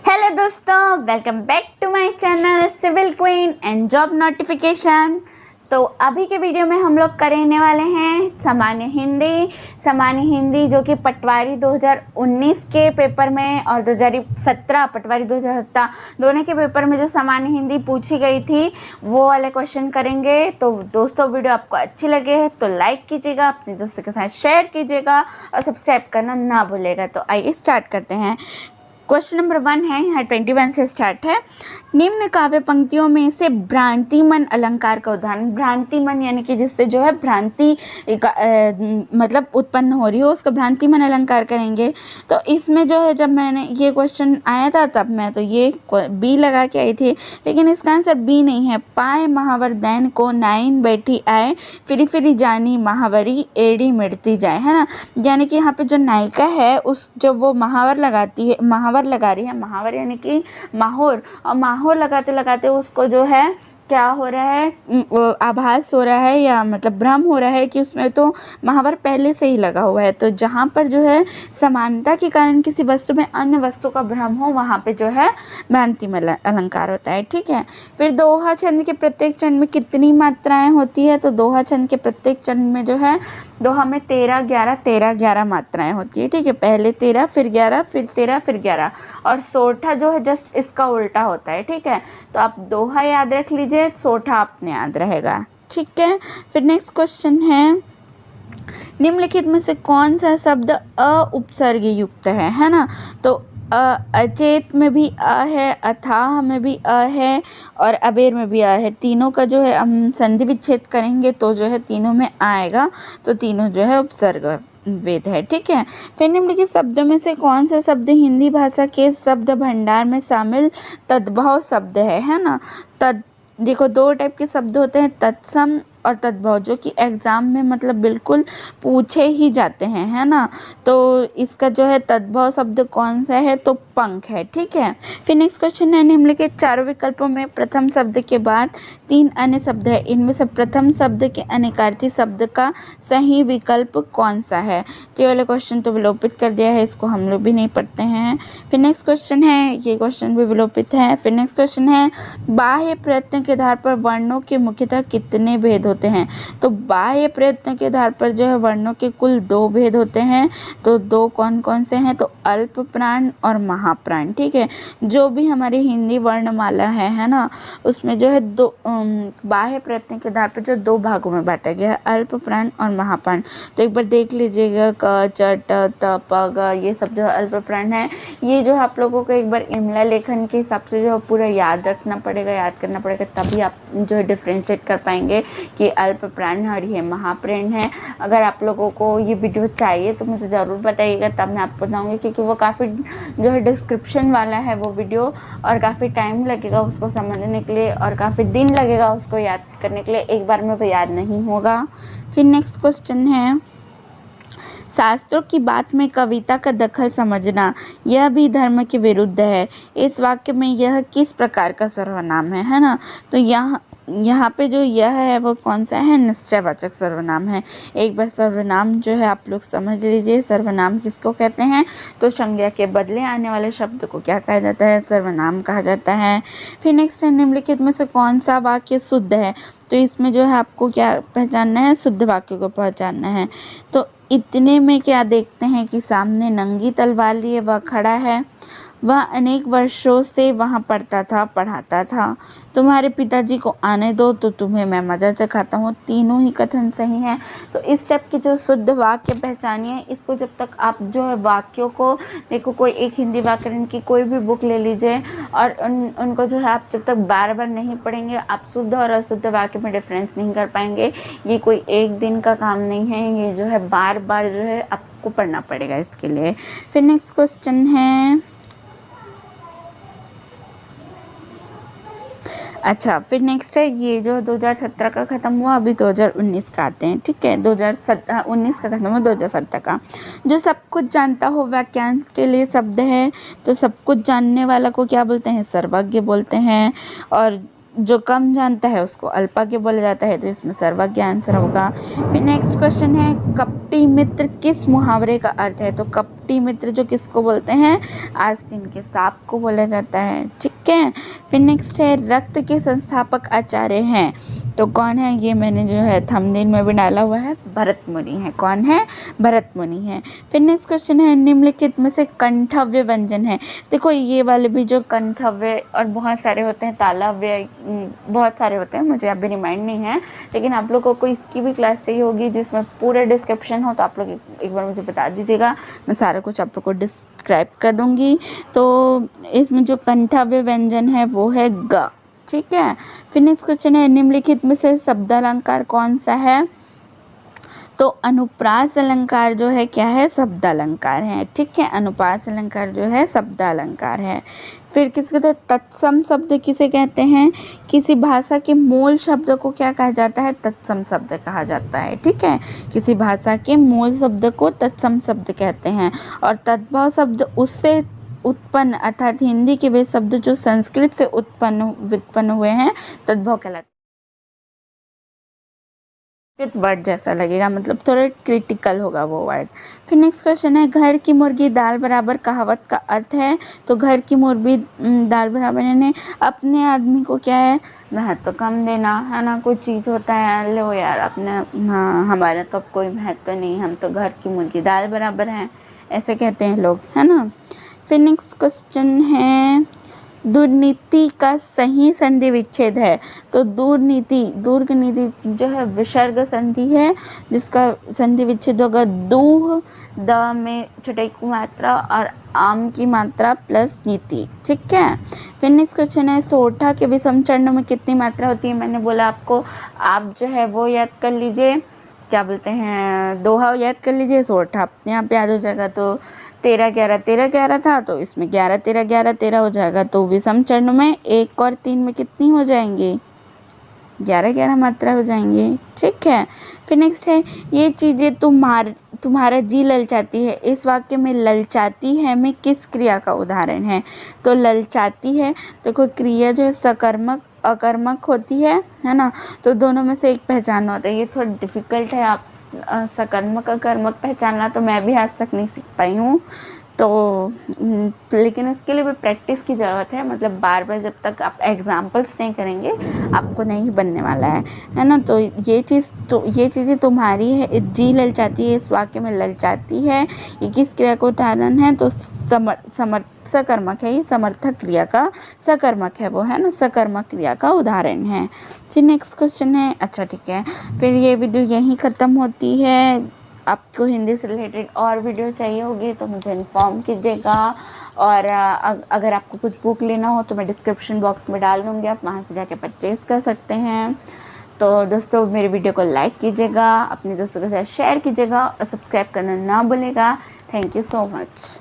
Hello दोस्तों, welcome back to my channel civil queen and job notification. तो अभी के वीडियो में हम लोग करने वाले हैं सामान्य हिंदी जो कि पटवारी 2019 के पेपर में और 2017 पटवारी 2017 दोनों के पेपर में जो सामान्य हिंदी पूछी गई थी वो वाले क्वेश्चन करेंगे। तो दोस्तों, वीडियो आपको अच्छी लगे तो लाइक कीजिएगा, अपने दोस्तों के साथ शेयर कीजिएगा और सब्सक्राइब करना ना भूलिएगा। तो आइए स्टार्ट करते हैं। क्वेश्चन नंबर 1 है, यहाँ 21 से स्टार्ट है। निम्न काव्य पंक्तियों में से भ्रांतिमन अलंकार का उदाहरण। भ्रांतिमन यानी कि जिससे जो है भ्रांति मतलब उत्पन्न हो रही हो, उसका भ्रांतिमन अलंकार करेंगे। तो इसमें जो है, जब मैंने ये क्वेश्चन आया था तब मैं तो ये बी लगा के आई थी, लेकिन इसका आंसर बी नहीं है। पाए महावर दैन को नाइन बैठी आए, फिरी फिरी जानी महावरी एड़ी मिटती जाए, है ना। यानी कि यहाँ पे जो नायिका है उस जब वो महावर लगाती है, महावर लगा रही है, महावर यानी कि माहौर, और माहौर लगाते लगाते उसको जो है क्या हो रहा है, आभास हो रहा है या मतलब भ्रम हो रहा है कि उसमें तो महावर पहले से ही लगा हुआ है। तो जहाँ पर जो है समानता के कारण किसी वस्तु में अन्य वस्तु का भ्रम हो, वहाँ पे जो है भ्रांतिमय अलंकार होता है। ठीक है। फिर दोहा छंद के प्रत्येक चरण में कितनी मात्राएं होती है? तो दोहा छंद के प्रत्येक चरण में जो है दोहा में 13-11 मात्राएं होती है। ठीक है। पहले 13, फिर 11, फिर 13, फिर 11, और सोठा जो है जस्ट इसका उल्टा होता है। ठीक है। तो आप दोहा याद रख लीजिए, सोठा अपने याद रहेगा। ठीक है। फिर नेक्स्ट क्वेश्चन है, निम्नलिखित में से कौन सा शब्द अ उपसर्ग युक्त है ना। तो अचेत में भी अ है, अथाह में भी अ है और अबेर में भी अ है। तीनों का जो है हम संधि विच्छेद करेंगे तो जो है तीनों में आएगा, तो तीनों जो है उपसर्ग वेद है। ठीक है। फिर निम्नलिखित शब्दों में से कौन सा शब्द हिंदी भाषा के शब्द भंडार में शामिल तद्भव शब्द है ना। देखो, दो टाइप के शब्द होते हैं, तत्सम और तद्भव, जो कि एग्ज़ाम में मतलब बिल्कुल पूछे ही जाते हैं, है ना। तो इसका जो है तद्भव शब्द कौन सा है? तो पंख है। ठीक है। फिर नेक्स्ट क्वेश्चन है, निम्नलिखित चारों विकल्पों में प्रथम शब्द के बाद 3 अन्य शब्द है, इनमें से प्रथम शब्द के अनेकार्थी शब्द का सही विकल्प कौन सा है? तो ये वाला क्वेश्चन तो विलोपित कर दिया है, इसको हम लोग भी नहीं पढ़ते हैं। फिर नेक्स्ट क्वेश्चन है, ये क्वेश्चन भी विलोपित है। फिर नेक्स्ट क्वेश्चन है, बाह्य प्रयत्न के आधार पर वर्णों के मुख्यतः कितने भेद होते हैं? तो बाह्य प्रयत्न के आधार पर जो है वर्णों के कुल 2 भेद होते हैं। तो 2 कौन कौन से हैं? तो अल्प प्राण और महाप्राण। ठीक है। जो भी हमारी हिंदी वर्णमाला है ना, उसमें जो है दो बाह्य प्रयत्न के आधार पर जो 2 भागों में बांटा गया है, अल्प प्राण और महाप्राण। तो एक बार देख लीजिएगा, क च ट त प ग, ये सब जो अल्प प्राण है। ये जो आप लोगों को एक बार इमला लेखन के हिसाब से जो पूरा याद रखना पड़ेगा, याद करना पड़ेगा, तभी आप जो है डिफ्रेंशिएट कर पाएंगे कि अल्प प्राण है और ये महाप्राण है। अगर आप लोगों को ये वीडियो चाहिए तो मुझे ज़रूर बताइएगा, तब मैं आपको बताऊंगी, क्योंकि वो काफ़ी जो है डिस्क्रिप्शन वाला है वो वीडियो, और काफ़ी टाइम लगेगा उसको समझने के लिए और काफ़ी दिन लगेगा उसको याद करने के लिए, एक बार में वो याद नहीं होगा। फिर नेक्स्ट क्वेश्चन है, शास्त्रों की बात में कविता का दखल समझना यह भी धर्म के विरुद्ध है। इस वाक्य में यह किस प्रकार का सर्वनाम है ना। तो यहाँ पे जो यह है वो कौन सा है? निश्चयवाचक सर्वनाम है। एक बार सर्वनाम जो है आप लोग समझ लीजिए, सर्वनाम किसको कहते हैं? तो संज्ञा के बदले आने वाले शब्द को क्या कहा जाता है? सर्वनाम कहा जाता है। फिर नेक्स्ट है, निम्नलिखित में से कौन सा वाक्य शुद्ध है? तो इसमें जो है आपको क्या पहचानना है? शुद्ध वाक्य को पहचानना है। तो इतने में क्या देखते हैं कि सामने नंगी तलवार लिए वह खड़ा है, वह अनेक वर्षों से वहाँ पढ़ता था, पढ़ाता था। तुम्हारे पिताजी को आने दो तो तुम्हें मैं मजा चखाता हूँ। तीनों ही कथन सही हैं। तो इस टाइप की जो शुद्ध वाक्य पहचानिए, इसको जब तक आप जो है वाक्यों को देखो, कोई एक हिंदी व्याकरण की कोई भी बुक ले लीजिए और उनको जो है आप जब तक बार बार नहीं पढ़ेंगे, आप शुद्ध और अशुद्ध वाक्य में डिफरेंस नहीं कर पाएंगे। ये कोई एक दिन का काम नहीं है, ये जो है बार बार जो है आपको पढ़ना पड़ेगा इसके लिए। फिर नेक्स्ट क्वेश्चन है, अच्छा, फिर नेक्स्ट है, ये जो 2017 का ख़त्म हुआ, अभी 2019 का आते हैं। ठीक है। 2019 का ख़त्म हुआ, 2017 का। जो सब कुछ जानता हो वाक्यांश के लिए शब्द है। तो सब कुछ जानने वाला को क्या बोलते हैं? सर्वज्ञ बोलते हैं। और जो कम जानता है उसको अल्पज्ञ बोला जाता है, तो इसमें सर्वज्ञ आंसर होगा। फिर नेक्स्ट क्वेश्चन है, कपटी मित्र किस मुहावरे का अर्थ है? तो कपटी मित्र जो किसको बोलते हैं? आस्तीन के सांप को बोला जाता है, ठीक है। फिर नेक्स्ट है, रक्त के संस्थापक आचार्य हैं, तो कौन है? ये मैंने जो है थंबनेल में भी डाला हुआ है, भरत मुनि है। कौन है? भरत मुनि है। फिर नेक्स्ट क्वेश्चन है, निम्नलिखित में से कंठव्य व्यंजन है। देखो ये वाले भी जो कंठव्य और बहुत सारे होते हैं, तालव्य, बहुत सारे होते हैं, मुझे अभी रिमाइंड नहीं है, लेकिन आप लोगों को इसकी भी क्लास चाहिए होगी जिसमें पूरा डिस्क्रिप्शन हो, तो आप लोग एक बार मुझे बता दीजिएगा, मैं सारा कुछ आप लोग को डिस्क्राइब कर दूंगी। तो इसमें जो कंठव्य व्यंजन है वो है ग, ठीक है। फिर नेक्स्ट क्वेश्चन है, निम्नलिखित में से शब्दालंकार कौन सा है? तो अनुप्रास अलंकार जो है क्या है? शब्दालंकार है, ठीक है। अनुप्रास अलंकार जो है शब्दालंकार है। फिर किसके तो तत्सम शब्द किसे कहते हैं? किसी भाषा के मूल शब्द को क्या कहा जाता है? तत्सम शब्द कहा जाता है, ठीक है। किसी भाषा के मूल शब्द को तत्सम शब्द कहते हैं। और तद्भव शब्द उससे उत्पन्न, अर्थात हिंदी के वे शब्द जो संस्कृत से व्युत्पन्न हुए हैं, तद्भव कहलाते हैं। वर्ड जैसा लगेगा, मतलब थोड़ा क्रिटिकल होगा वो वर्ड। फिर नेक्स्ट क्वेश्चन है, घर की मुर्गी दाल बराबर कहावत का अर्थ है? तो घर की मुर्गी दाल बराबर यानी अपने आदमी को क्या है? महत्व कम देना, है ना। कोई चीज़ होता है, लो यार अपने, हाँ हमारा तो कोई महत्व नहीं, हम तो घर की मुर्गी दाल बराबर हैं, ऐसे कहते हैं लोग, है ना। फिर नेक्स्ट क्वेश्चन है, दुर्नीति का सही संधि विच्छेद है? तो दुर्नीति जो है विसर्ग संधि है, जिसका संधि विच्छेद होगा दूह, द में छठई की मात्रा और आम की मात्रा प्लस नीति, ठीक है। फिर नेक्स्ट क्वेश्चन है, सोठा के विषम चरणों में कितनी मात्रा होती है? मैंने बोला आपको, आप जो है वो याद कर लीजिए, क्या बोलते हैं, दोहा याद कर लीजिए, सोठा अपने आप याद हो जाएगा। तो 13 11 13 11 था, तो इसमें 11 13 11 13 हो जाएगा। तो विषम चरण में 1 और 3 में कितनी हो जाएंगी? 11 11 मात्रा हो जाएंगी, ठीक है। फिर नेक्स्ट है, ये चीज़ें तुम्हारा जी ललचाती है, इस वाक्य में ललचाती है में किस क्रिया का उदाहरण है? तो ललचाती है, देखो क्रिया जो है सकर्मक अकर्मक होती है ना, तो दोनों में से एक पहचानना होता है। ये थोड़ा डिफ़िकल्ट है, आप सकर्मक अकर्मक पहचानना तो मैं भी आज तक नहीं सीख पाई हूँ, तो लेकिन उसके लिए भी प्रैक्टिस की ज़रूरत है, मतलब बार बार जब तक आप एग्जाम्पल्स नहीं करेंगे आपको नहीं बनने वाला है ना। तो ये चीज़ें तुम्हारी है, जी ललचाती है, इस वाक्य में ललचाती है, ये किस क्रिया का उदाहरण है? तो सकर्मक है, ये समर्थक क्रिया का सकर्मक है वो, है ना, सकर्मक क्रिया का उदाहरण है। फिर नेक्स्ट क्वेश्चन है, अच्छा ठीक है, फिर ये वीडियो यहीं ख़त्म होती है। आपको हिंदी से रिलेटेड और वीडियो चाहिए होगी तो मुझे इन्फॉर्म कीजिएगा, और अगर आपको कुछ बुक लेना हो तो मैं डिस्क्रिप्शन बॉक्स में डाल दूँगी, आप वहाँ से जाके परचेज़ कर सकते हैं। तो दोस्तों मेरे वीडियो को लाइक कीजिएगा, अपने दोस्तों के साथ शेयर कीजिएगा और सब्सक्राइब करना ना भूलिएगा। Thank you so much.